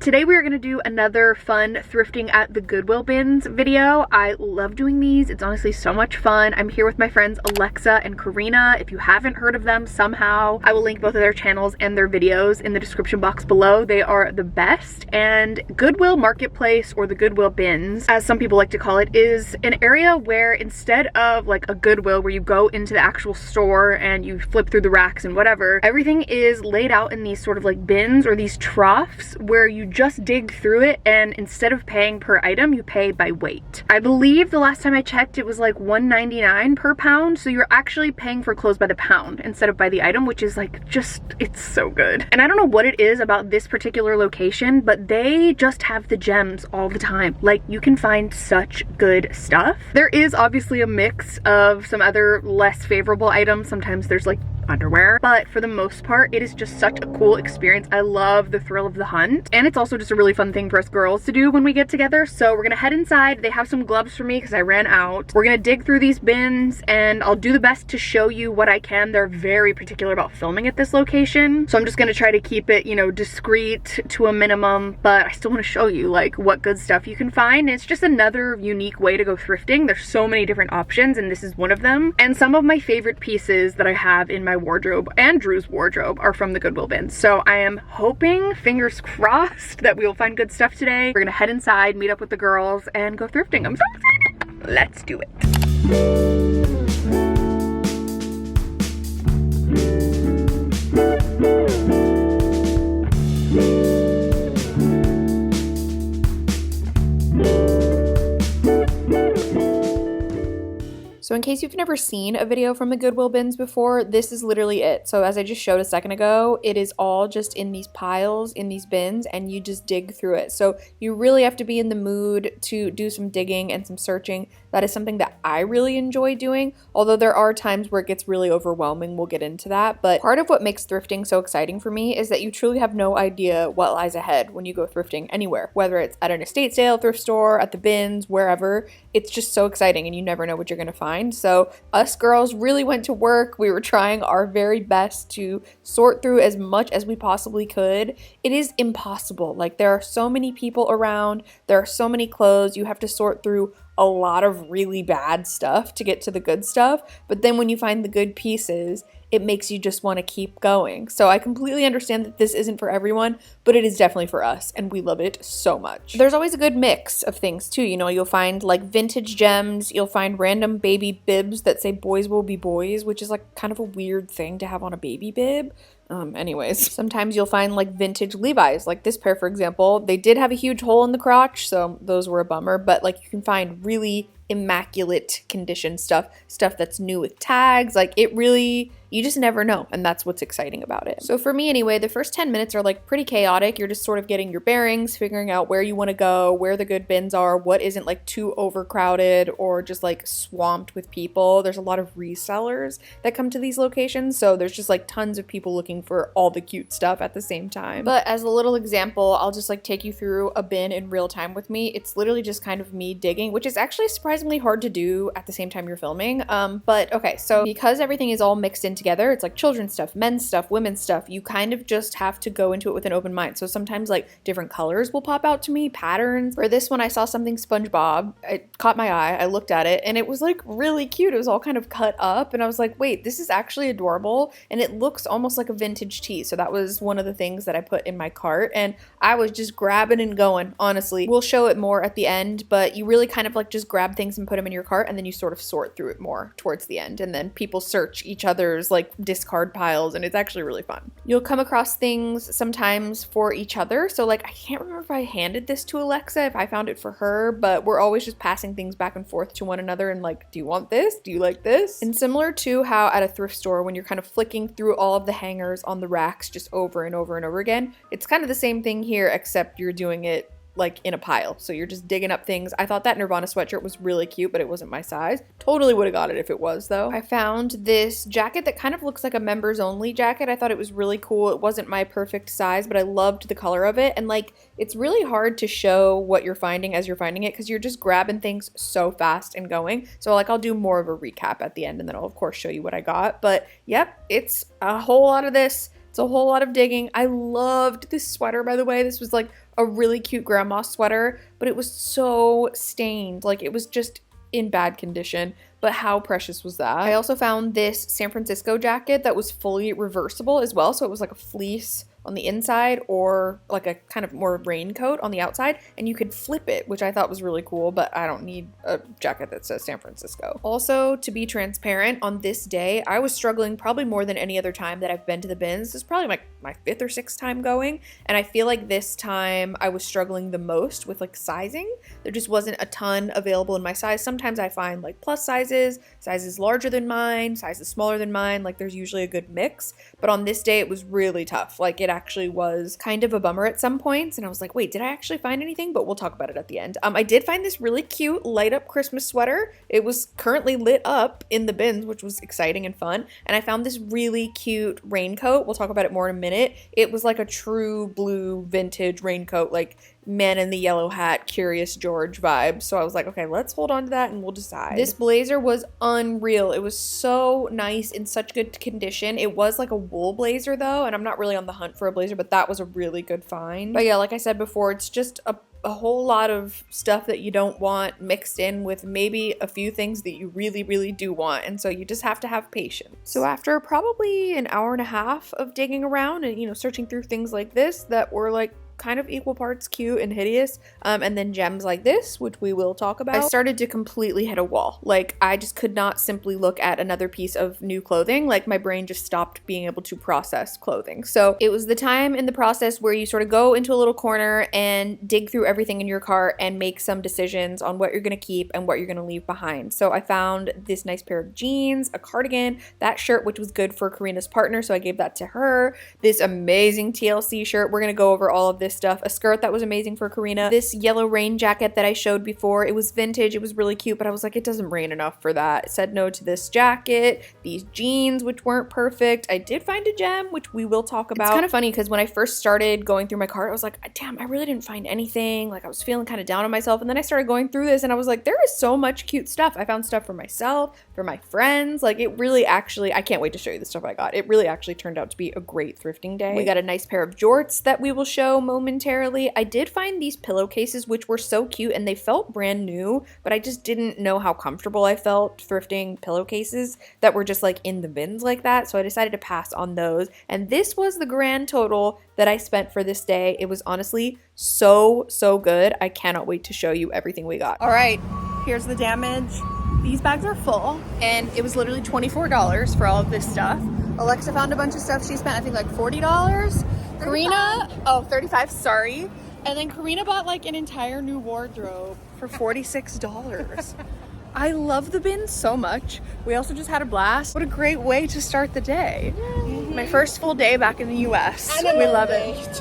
Today we are going to do another fun thrifting at the Goodwill bins video. I love doing these. It's honestly so much fun. I'm here with my friends Alexa and Karina. If you haven't heard of them somehow, I will link both of their channels and their videos in the description box below. They are the best. And Goodwill Marketplace, or the Goodwill bins, as some people like to call it, is an area where instead of like a Goodwill where you go into the actual store and you flip through the racks and whatever, everything is laid out in these sort of like bins or these troughs where you just dig through it, and instead of paying per item, you pay by weight. I believe the last time I checked it was like $1.99 per pound, so you're actually paying for clothes by the pound instead of by the item, which is like just, it's so good. And I don't know what it is about this particular location, but they just have the gems all the time. Like, you can find such good stuff. There is obviously a mix of some other less favorable items. Sometimes there's like underwear, but for the most part it is just such a cool experience. I love the thrill of the hunt, and it's also just a really fun thing for us girls to do when we get together. So we're gonna head inside. They have some gloves for me because I ran out. We're gonna dig through these bins and I'll do the best to show you what I can. They're very particular about filming at this location, so I'm just gonna try to keep it, you know, discreet to a minimum, but I still want to show you like what good stuff you can find. It's just another unique way to go thrifting. There's so many different options and this is one of them. And some of my favorite pieces that I have in my wardrobe and Drew's wardrobe are from the Goodwill bins. So I am hoping, fingers crossed, that we will find good stuff today. We're gonna head inside, meet up with the girls, and go thrifting. I'm so excited. Let's do it. So in case you've never seen a video from the Goodwill bins before, this is literally it. So as I just showed a second ago, it is all just in these piles, in these bins, and you just dig through it. So you really have to be in the mood to do some digging and some searching. That is something that I really enjoy doing, although there are times where it gets really overwhelming. We'll get into that. But part of what makes thrifting so exciting for me is that you truly have no idea what lies ahead when you go thrifting anywhere, whether it's at an estate sale, thrift store, at the bins, wherever. It's just so exciting and you never know what you're gonna find. So us girls really went to work. We were trying our very best to sort through as much as we possibly could. It is impossible. Like, there are so many people around, there are so many clothes, you have to sort through a lot of really bad stuff to get to the good stuff. But then when you find the good pieces, it makes you just want to keep going. So I completely understand that this isn't for everyone, but it is definitely for us, and we love it so much. There's always a good mix of things too. You know, you'll find like vintage gems, you'll find random baby bibs that say boys will be boys, which is like kind of a weird thing to have on a baby bib. Anyways, sometimes you'll find like vintage Levi's, like this pair, for example. They did have a huge hole in the crotch, so those were a bummer, but like you can find really immaculate condition stuff that's new with tags. Like, it really, you just never know, and that's what's exciting about it. So for me anyway, the first 10 minutes are like pretty chaotic. You're just sort of getting your bearings, figuring out where you want to go, where the good bins are, what isn't like too overcrowded or just like swamped with people. There's a lot of resellers that come to these locations, so there's just like tons of people looking for all the cute stuff at the same time. But as a little example, I'll just like take you through a bin in real time with me. It's literally just kind of me digging, which is actually surprisingly hard to do at the same time you're filming. But okay, so because everything is all mixed in together, it's like children's stuff, men's stuff, women's stuff, you kind of just have to go into it with an open mind. So sometimes like different colors will pop out to me, patterns. For this one, I saw something SpongeBob. It caught my eye. I looked at it and it was like really cute. It was all kind of cut up and I was like, wait, this is actually adorable, and it looks almost like a vintage tee. So that was one of the things that I put in my cart, and I was just grabbing and going, honestly. We'll show it more at the end, but you really kind of like just grab things and put them in your cart, and then you sort of sort through it more towards the end, and then people search each other's like discard piles, and it's actually really fun. You'll come across things sometimes for each other. So like, I can't remember if I handed this to Alexa, if I found it for her, but we're always just passing things back and forth to one another and like, do you want this? Do you like this? And similar to how at a thrift store, when you're kind of flicking through all of the hangers on the racks just over and over and over again, it's kind of the same thing here, except you're doing it like in a pile. So you're just digging up things. I thought that Nirvana sweatshirt was really cute, but it wasn't my size. Totally would have got it if it was though. I found this jacket that kind of looks like a members only jacket. I thought it was really cool. It wasn't my perfect size, but I loved the color of it. And like, it's really hard to show what you're finding as you're finding it because you're just grabbing things so fast and going. So like, I'll do more of a recap at the end and then I'll of course show you what I got. But yep, it's a whole lot of this. It's a whole lot of digging. I loved this sweater, by the way. This was like a really cute grandma sweater, but it was so stained. Like it was just in bad condition, but how precious was that? I also found this San Francisco jacket that was fully reversible as well. So it was like a fleece on the inside or like a kind of more raincoat on the outside, and you could flip it, which I thought was really cool, but I don't need a jacket that says San Francisco. Also, to be transparent, on this day, I was struggling probably more than any other time that I've been to the bins. This is probably like my 5th or 6th time going, and I feel like this time I was struggling the most with like sizing. There just wasn't a ton available in my size. Sometimes I find like plus sizes larger than mine, sizes smaller than mine, like there's usually a good mix, but on this day it was really tough. Like it actually was kind of a bummer at some points, and I was like, wait, did I actually find anything? But we'll talk about it at the end. I did find this really cute light up Christmas sweater. It was currently lit up in the bins, which was exciting and fun, and I found this really cute raincoat. We'll talk about it more in a minute. It was like a true blue vintage raincoat, like Man in the Yellow Hat, Curious George vibe. So I was like, okay, let's hold on to that and we'll decide. This blazer was unreal. It was so nice, in such good condition. It was like a wool blazer though, and I'm not really on the hunt for a blazer, but that was a really good find. But yeah, like I said before, it's just a whole lot of stuff that you don't want mixed in with maybe a few things that you really, really do want. And so you just have to have patience. So after probably an hour and a half of digging around and, you know, searching through things like this that were like kind of equal parts cute and hideous, and then gems like this, which we will talk about, I started to completely hit a wall. Like I just could not simply look at another piece of new clothing. Like my brain just stopped being able to process clothing. So it was the time in the process where you sort of go into a little corner and dig through everything in your cart and make some decisions on what you're going to keep and what you're going to leave behind. So I found this nice pair of jeans, a cardigan, that shirt, which was good for Karina's partner, so I gave that to her, this amazing TLC shirt. We're going to go over all of this stuff. A skirt that was amazing for Karina. This yellow rain jacket that I showed before. It was vintage. It was really cute, but I was like, it doesn't rain enough for that. Said no to this jacket. These jeans, which weren't perfect. I did find a gem, which we will talk about. It's kind of funny because when I first started going through my cart, I was like, damn, I really didn't find anything. Like I was feeling kind of down on myself. And then I started going through this and I was like, there is so much cute stuff. I found stuff for myself, for my friends. Like it really actually, I can't wait to show you the stuff I got. It really actually turned out to be a great thrifting day. We got a nice pair of jorts that we will show momentarily. I did find these pillowcases, which were so cute and they felt brand new, but I just didn't know how comfortable I felt thrifting pillowcases that were just like in the bins like that. So I decided to pass on those. And this was the grand total that I spent for this day. It was honestly so good. I cannot wait to show you everything we got. All right, here's the damage. These bags are full, and it was literally $24 for all of this stuff. Alexa found a bunch of stuff. She spent, I think, like $40. Karina, oh, 35, sorry. And then Karina bought like an entire new wardrobe for $46. I love the bins so much. We also just had a blast. What a great way to start the day. My first full day back in the US. We love it.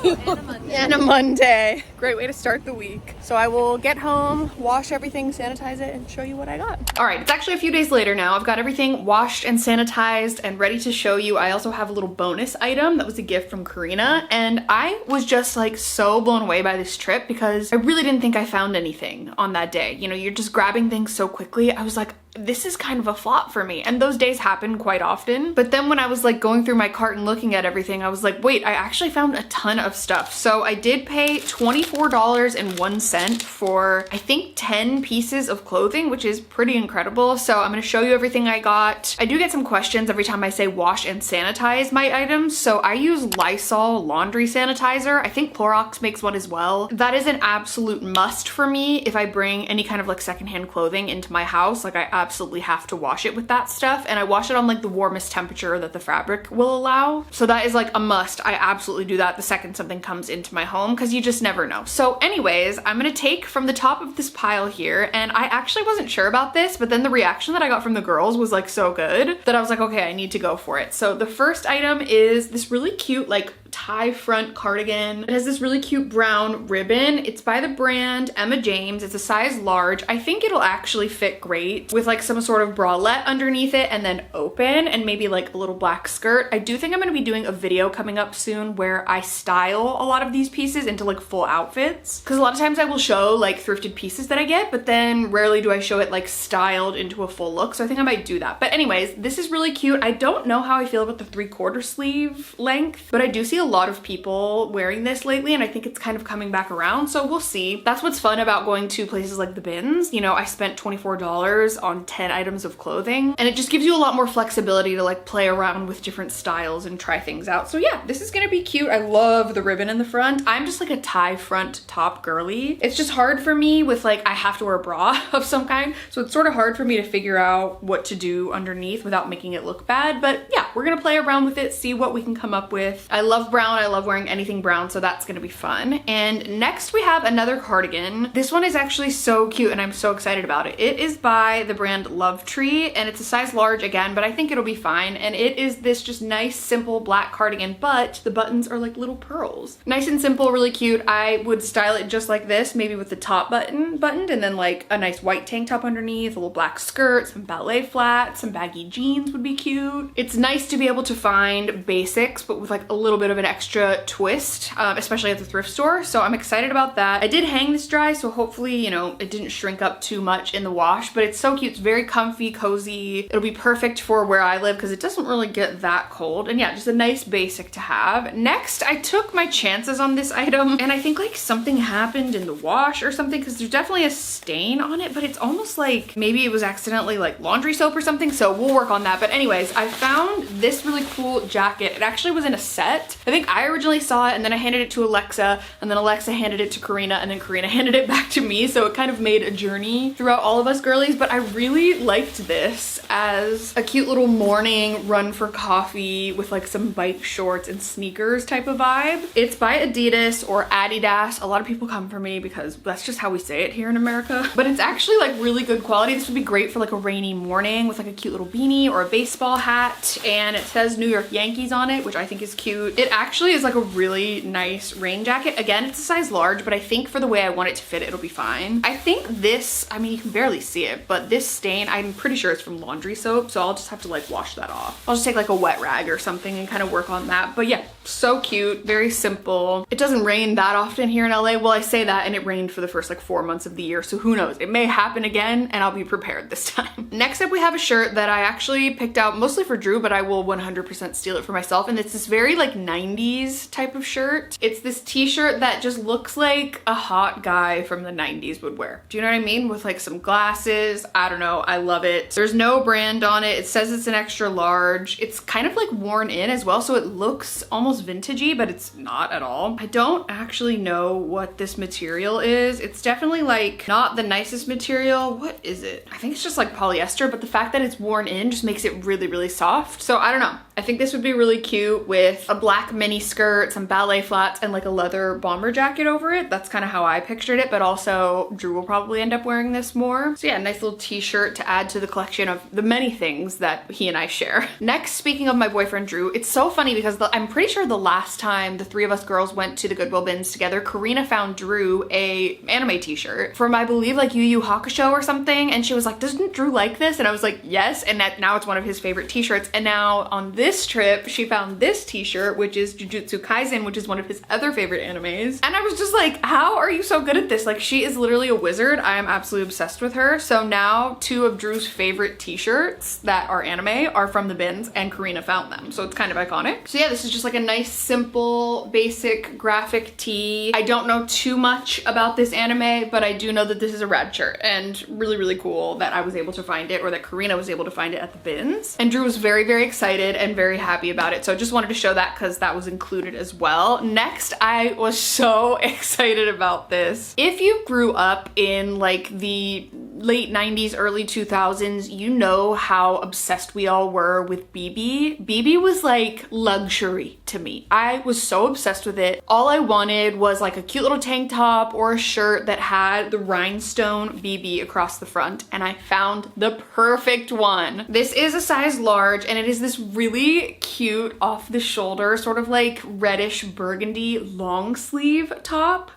And a Monday. Great way to start the week. So I will get home, wash everything, sanitize it, and show you what I got. All right, it's actually a few days later now. I've got everything washed and sanitized and ready to show you. I also have a little bonus item that was a gift from Karina, and I was just like so blown away by this trip because I really didn't think I found anything on that day. You know, you're just grabbing things so quickly. I was like, this is kind of a flop for me. And those days happen quite often. But then when I was like going through my cart and looking at everything, I was like, wait, I actually found a ton of stuff. So I did pay $24.01 for, I think, 10 pieces of clothing, which is pretty incredible. So I'm gonna show you everything I got. I do get some questions every time I say wash and sanitize my items. So I use Lysol laundry sanitizer. I think Clorox makes one as well. That is an absolute must for me if I bring any kind of like secondhand clothing into my house. Like I absolutely have to wash it with that stuff, and I wash it on like the warmest temperature that the fabric will allow. So that is like a must. I absolutely do that the second something comes into my home because you just never know. So anyways, I'm gonna take from the top of this pile here, and I actually wasn't sure about this, but then the reaction that I got from the girls was like so good that I was like, okay, I need to go for it. So the first item is this really cute like tie front cardigan. It has this really cute brown ribbon. It's by the brand Emma James. It's a size large. I think it'll actually fit great with like some sort of bralette underneath it and then open, and maybe like a little black skirt. I do think I'm gonna be doing a video coming up soon where I style a lot of these pieces into like full outfits, because a lot of times I will show like thrifted pieces that I get, but then rarely do I show it like styled into a full look. So I think I might do that. But anyways, this is really cute. I don't know how I feel about the 3/4 sleeve length, but I do see a lot of people wearing this lately, and I think it's kind of coming back around, so we'll see. That's what's fun about going to places like the Bins. You know, I spent $24 on 10 items of clothing, and it just gives you a lot more flexibility to like play around with different styles and try things out. So yeah, this is gonna be cute. I love the ribbon in the front. I'm just like a tie front top girly. It's just hard for me with like, I have to wear a bra of some kind, so it's sort of hard for me to figure out what to do underneath without making it look bad. But yeah, we're gonna play around with it, see what we can come up with. I love brown. I love wearing anything brown, so that's gonna be fun. And next we have another cardigan. This one is actually so cute and I'm so excited about it. It is by the brand Love Tree, and it's a size large again, but I think it'll be fine. And it is this just nice, simple black cardigan, but the buttons are like little pearls. Nice and simple, really cute. I would style it just like this, maybe with the top buttoned, and then like a nice white tank top underneath, a little black skirt, some ballet flats, some baggy jeans would be cute. It's nice to be able to find basics, but with like a little bit of an extra twist, especially at the thrift store. So I'm excited about that. I did hang this dry, so hopefully, you know, it didn't shrink up too much in the wash, but it's so cute. It's very comfy, cozy. It'll be perfect for where I live because it doesn't really get that cold. And yeah, just a nice basic to have. Next, I took my chances on this item, and I think like something happened in the wash or something, because there's definitely a stain on it, but it's almost like maybe it was accidentally like laundry soap or something, so we'll work on that. But anyways, I found this really cool jacket. It actually was in a set. I think I originally saw it, and then I handed it to Alexa, and then Alexa handed it to Karina, and then Karina handed it back to me, so it kind of made a journey throughout all of us girlies. But I really liked this as a cute little morning run for coffee with like some bike shorts and sneakers type of vibe. It's by Adidas or Adidas. A lot of people come for me because that's just how we say it here in America, but it's actually like really good quality. This would be great for like a rainy morning with like a cute little beanie or a baseball hat, and it says New York Yankees on it, which I think is cute. It actually is like a really nice rain jacket. Again, it's a size large, but I think for the way I want it to fit, it'll be fine. I think this, I mean, you can barely see it, but this stain, I'm pretty sure it's from laundry soap, so I'll just have to like wash that off. I'll just take like a wet rag or something and kind of work on that. But yeah, so cute, very simple. It doesn't rain that often here in LA. Well, I say that, and it rained for the first like 4 months of the year, so who knows? It may happen again, and I'll be prepared this time. Next up, we have a shirt that I actually picked out mostly for Drew, but I will 100% steal it for myself, and it's this very like 90s type of shirt. It's this t-shirt that just looks like a hot guy from the 90s would wear. Do you know what I mean? With like some glasses. I don't know. I love it. There's no brand on it. It says it's an extra large. It's kind of like worn in as well, so it looks almost vintagey, but it's not at all. I don't actually know what this material is. It's definitely like not the nicest material. What is it? I think it's just like polyester, but the fact that it's worn in just makes it really, really soft. So I don't know. I think this would be really cute with a black mini skirt, some ballet flats, and like a leather bomber jacket over it. That's kind of how I pictured it, but also Drew will probably end up wearing this more. So yeah, nice little t-shirt to add to the collection of the many things that he and I share. Next, speaking of my boyfriend Drew, it's so funny because I'm pretty sure the last time the three of us girls went to the Goodwill Bins together, Karina found Drew a anime t-shirt from, I believe, like Yu Hakusho or something, and she was like, doesn't Drew like this? And I was like, yes, and now it's one of his favorite t-shirts. And now on this trip, she found this t-shirt, which is Jujutsu Kaisen, which is one of his other favorite animes. And I was just like, how are you so good at this? Like, she is literally a wizard. I am absolutely obsessed with her. So now 2 of Drew's favorite t-shirts that are anime are from the Bins, and Karina found them. So it's kind of iconic. So yeah, this is just like a nice, simple, basic graphic tee. I don't know too much about this anime, but I do know that this is a rad shirt, and really, really cool that I was able to find it, or that Karina was able to find it at the Bins. And Drew was very, very excited and very happy about it. So I just wanted to show that because that was included as well. Next, I was so excited about this. If you grew up in like the late 90s, early 2000s, you know how obsessed we all were with BB. BB was like luxury to me. I was so obsessed with it. All I wanted was like a cute little tank top or a shirt that had the rhinestone BB across the front, and I found the perfect one. This is a size large, and it is this really cute off the shoulder, sort of like reddish burgundy long sleeve top.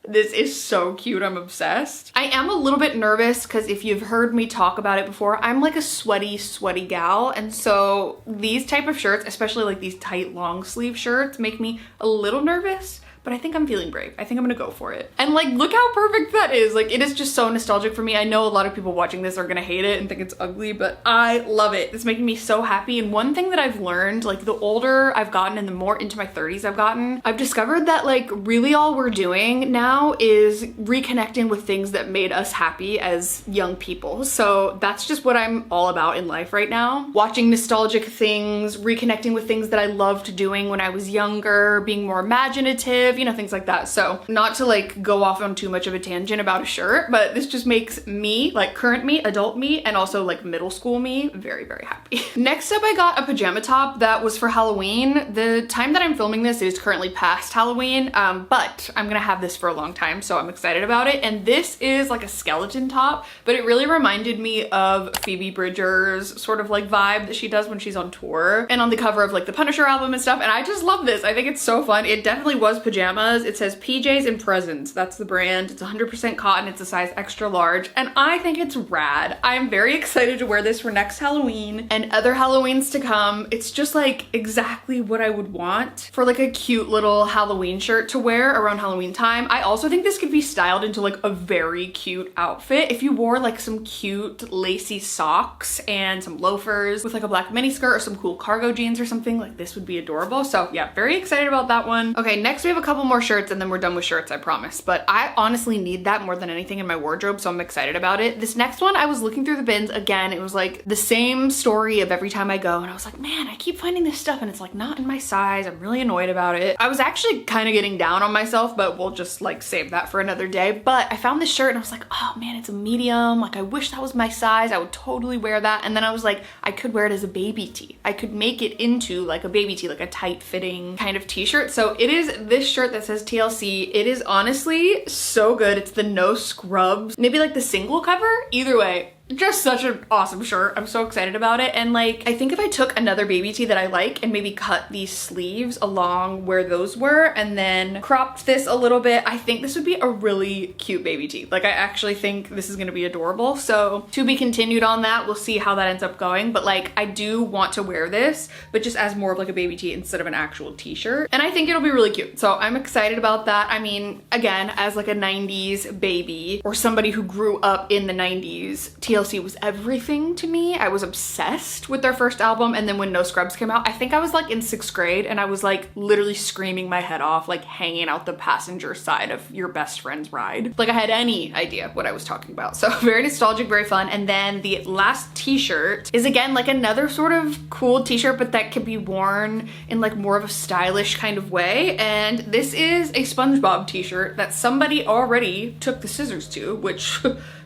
This is so cute, I'm obsessed. I am a little bit nervous because if you've heard me talk about it before, I'm like a sweaty gal. And so these type of shirts, especially like these tight long sleeve shirts, make me a little nervous. But I think I'm feeling brave. I think I'm gonna go for it. And like, look how perfect that is. Like, it is just so nostalgic for me. I know a lot of people watching this are gonna hate it and think it's ugly, but I love it. It's making me so happy. And one thing that I've learned, like the older I've gotten and the more into my 30s I've gotten, I've discovered that like really all we're doing now is reconnecting with things that made us happy as young people. So that's just what I'm all about in life right now. Watching nostalgic things, reconnecting with things that I loved doing when I was younger, being more imaginative, you know, things like that. So not to like go off on too much of a tangent about a shirt, but this just makes me, like current me, adult me, and also like middle school me, very, very happy. Next up, I got a pajama top that was for Halloween. The time that I'm filming this is currently past Halloween, but I'm gonna have this for a long time, so I'm excited about it. And this is like a skeleton top, but it really reminded me of Phoebe Bridgers' sort of like vibe that she does when she's on tour and on the cover of like the Punisher album and stuff. And I just love this. I think it's so fun. It definitely was pajamas. It says PJs and Presents. That's the brand. It's 100% cotton. It's a size extra large. And I think it's rad. I'm very excited to wear this for next Halloween and other Halloweens to come. It's just like exactly what I would want for like a cute little Halloween shirt to wear around Halloween time. I also think this could be styled into like a very cute outfit. If you wore like some cute lacy socks and some loafers with like a black mini skirt or some cool cargo jeans or something, like this would be adorable. So yeah, very excited about that one. Okay, next we have a couple more shirts and then we're done with shirts, I promise. But I honestly need that more than anything in my wardrobe, so I'm excited about it. This next one, I was looking through the bins again. It was like the same story of every time I go, and I was like, man, I keep finding this stuff and it's like not in my size. I'm really annoyed about it. I was actually kind of getting down on myself, but we'll just like save that for another day. But I found this shirt and I was like, oh man, it's a medium. Like I wish that was my size. I would totally wear that. And then I was like, I could wear it as a baby tee. I could make it into like a baby tee, like a tight fitting kind of t-shirt. So it is this shirt that says TLC. It is honestly so good. It's the no scrubs, maybe like the single cover. Either way, just such an awesome shirt. I'm so excited about it. And like, I think if I took another baby tee that I like and maybe cut these sleeves along where those were and then cropped this a little bit, I think this would be a really cute baby tee. Like I actually think this is gonna be adorable. So to be continued on that, we'll see how that ends up going. But like, I do want to wear this, but just as more of like a baby tee instead of an actual t-shirt. And I think it'll be really cute. So I'm excited about that. I mean, again, as like a 90s baby or somebody who grew up in the 90s, TLC was everything to me. I was obsessed with their first album, and then when No Scrubs came out, I think I was like in 6th grade and I was like literally screaming my head off, like hanging out the passenger side of your best friend's ride. Like I had any idea what I was talking about. So very nostalgic, very fun. And then the last t-shirt is again like another sort of cool t-shirt, but that can be worn in like more of a stylish kind of way. And this is a SpongeBob t-shirt that somebody already took the scissors to, which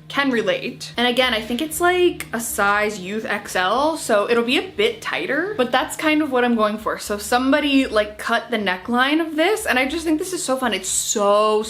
can relate. And again, I think it's like a size youth XL, so it'll be a bit tighter, but that's kind of what I'm going for. So somebody like cut the neckline of this, and I just think this is so fun. It's so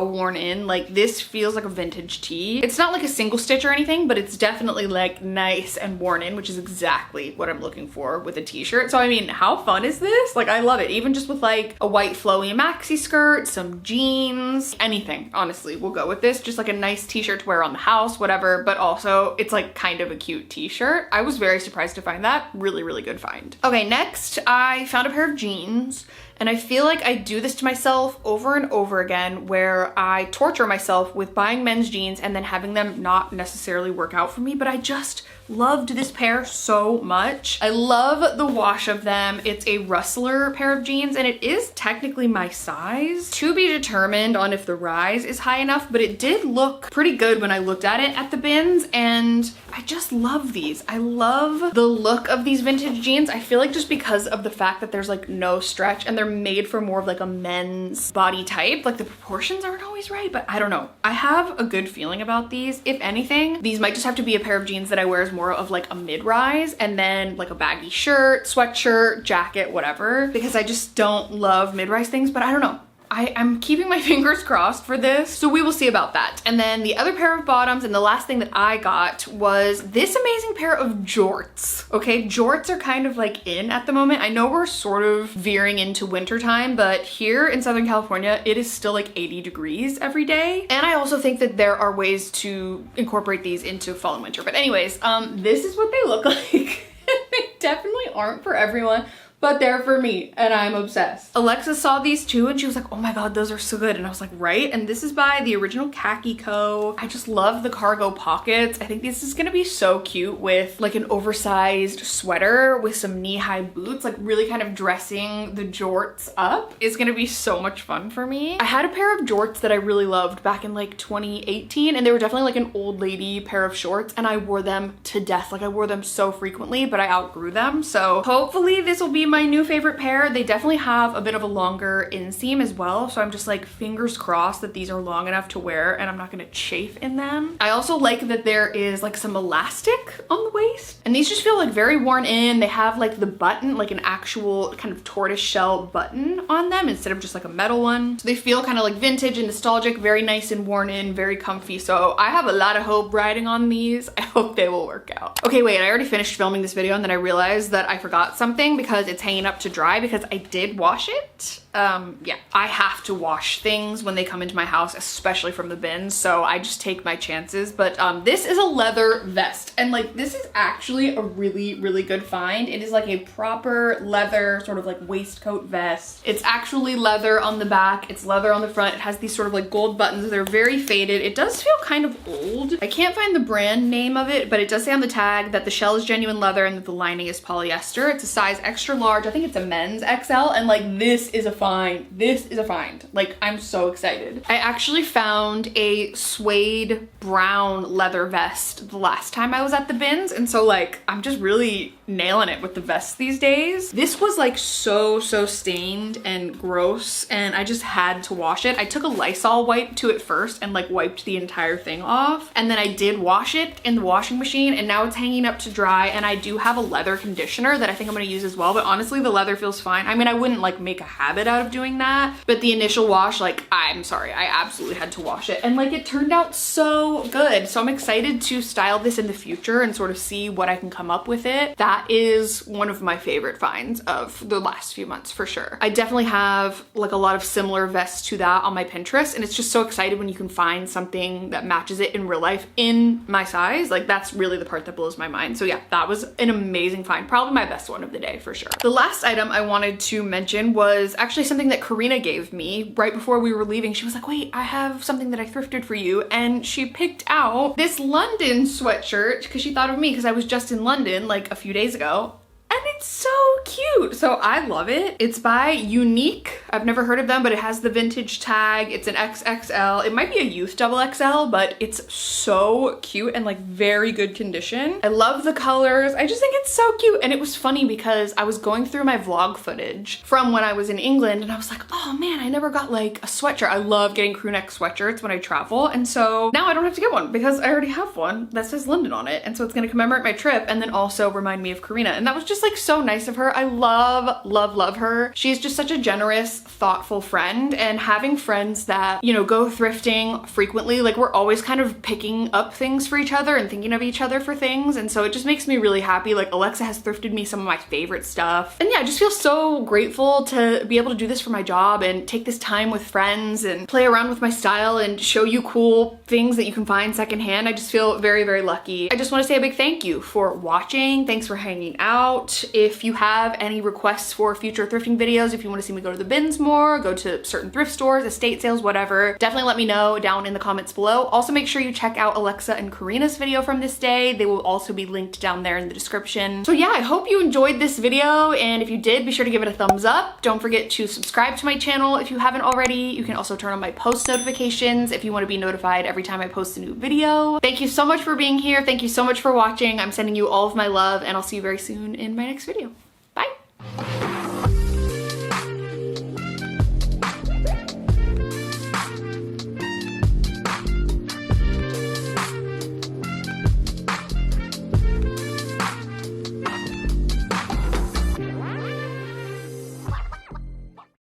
worn in. Like this feels like a vintage tee. It's not like a single stitch or anything, but it's definitely like nice and worn in, which is exactly what I'm looking for with a t-shirt. So I mean, how fun is this? Like I love it. Even just with like a white flowy maxi skirt, some jeans, anything, honestly, we'll go with this. Just like a nice t-shirt to wear on the house, whatever, but also it's like kind of a cute t-shirt. I was very surprised to find that. Really good find. Okay, next I found a pair of jeans, and I feel like I do this to myself over and over again, where I torture myself with buying men's jeans and then having them not necessarily work out for me, but I just loved this pair so much. I love the wash of them. It's a Rustler pair of jeans, and it is technically my size. To be determined on if the rise is high enough, but it did look pretty good when I looked at it at the bins, and I just love these. I love the look of these vintage jeans. I feel like just because of the fact that there's like no stretch and they're they're made for more of like a men's body type. Like the proportions aren't always right, but I don't know. I have a good feeling about these. If anything, these might just have to be a pair of jeans that I wear as more of like a mid-rise, and then like a baggy shirt, sweatshirt, jacket, whatever, because I just don't love mid-rise things, but I don't know. I'm keeping my fingers crossed for this, so we will see about that. And then the other pair of bottoms, and the last thing that I got was this amazing pair of jorts. Okay, jorts are kind of like in at the moment. I know we're sort of veering into winter time, but here in Southern California, it is still like 80 degrees every day. And I also think that there are ways to incorporate these into fall and winter. But anyways, this is what they look like. They definitely aren't for everyone, but they're for me, and I'm obsessed. Alexa saw these too, and she was like, oh my God, those are so good. And I was like, right? And this is by the Original Khaki Co. I just love the cargo pockets. I think this is gonna be so cute with like an oversized sweater with some knee-high boots, like really kind of dressing the jorts up is gonna be so much fun for me. I had a pair of jorts that I really loved back in like 2018, and they were definitely like an old lady pair of shorts, and I wore them to death. Like I wore them so frequently, but I outgrew them. So hopefully this will be my new favorite pair. They definitely have a bit of a longer inseam as well, so I'm just like fingers crossed that these are long enough to wear and I'm not gonna chafe in them. I also like that there is like some elastic on the waist, and these just feel like very worn in. They have like the button, like an actual kind of tortoise shell button on them instead of just like a metal one. So they feel kind of like vintage and nostalgic, very nice and worn in, very comfy. So I have a lot of hope riding on these. I hope they will work out. Okay, wait, I already finished filming this video and then I realized that I forgot something because it's hanging up to dry because I did wash it. Yeah, I have to wash things when they come into my house, especially from the bins, so I just take my chances. But this is a leather vest, and like this is actually a really, really good find. It is like a proper leather sort of like waistcoat vest. It's actually leather on the back, it's leather on the front. It has these sort of like gold buttons. They're very faded. It does feel kind of old. I can't find the brand name of it, but it does say on the tag that the shell is genuine leather and that the lining is polyester. It's a size extra large. I think it's a men's XL, and like this is a find. This is a find. Like, I'm so excited. I actually found a suede brown leather vest the last time I was at the bins, and so like I'm just really nailing it with the vests these days. This was like so stained and gross, and I just had to wash it. I took a Lysol wipe to it first and like wiped the entire thing off, and then I did wash it in the washing machine, and now it's hanging up to dry. And I do have a leather conditioner that I think I'm gonna use as well, but honestly the leather feels fine. I mean, I wouldn't like make a habit out of doing that, but the initial wash, like, I'm sorry, I absolutely had to wash it, and like it turned out so good. So I'm excited to style this in the future and sort of see what I can come up with it. That is one of my favorite finds of the last few months for sure. I definitely have like a lot of similar vests to that on my Pinterest, and it's just so excited when you can find something that matches it in real life in my size. Like that's really the part that blows my mind. So yeah, that was an amazing find, probably my best one of the day for sure. The last item I wanted to mention was actually something that Karina gave me right before we were leaving. She was like, wait, I have something that I thrifted for you, and she picked out this London sweatshirt because she thought of me because I was just in London like a few days ago. And it's so cute. So I love it. It's by Unique. I've never heard of them, but it has the vintage tag. It's an XXL. It might be a youth XXL, but it's so cute and like very good condition. I love the colors. I just think it's so cute. And it was funny because I was going through my vlog footage from when I was in England, and I was like, oh man, I never got like a sweatshirt. I love getting crew neck sweatshirts when I travel. And so now I don't have to get one because I already have one that says London on it. And so it's gonna commemorate my trip and then also remind me of Karina. And that was just like so nice of her. I love her. She's just such a generous, thoughtful friend, and having friends that, you know, go thrifting frequently, like we're always kind of picking up things for each other and thinking of each other for things. And so it just makes me really happy. Like Alexa has thrifted me some of my favorite stuff. And yeah, I just feel so grateful to be able to do this for my job and take this time with friends and play around with my style and show you cool things that you can find secondhand. I just feel very lucky. I just want to say a big thank you for watching. Thanks for hanging out. If you have any requests for future thrifting videos, if you want to see me go to the bins more, go to certain thrift stores, estate sales, whatever, definitely let me know down in the comments below. Also make sure you check out Alexa and Karina's video from this day. They will also be linked down there in the description. So yeah, I hope you enjoyed this video, and if you did, be sure to give it a thumbs up. Don't forget to subscribe to my channel if you haven't already. You can also turn on my post notifications if you want to be notified every time I post a new video. Thank you so much for being here. Thank you so much for watching. I'm sending you all of my love, and I'll see you very soon in my next video.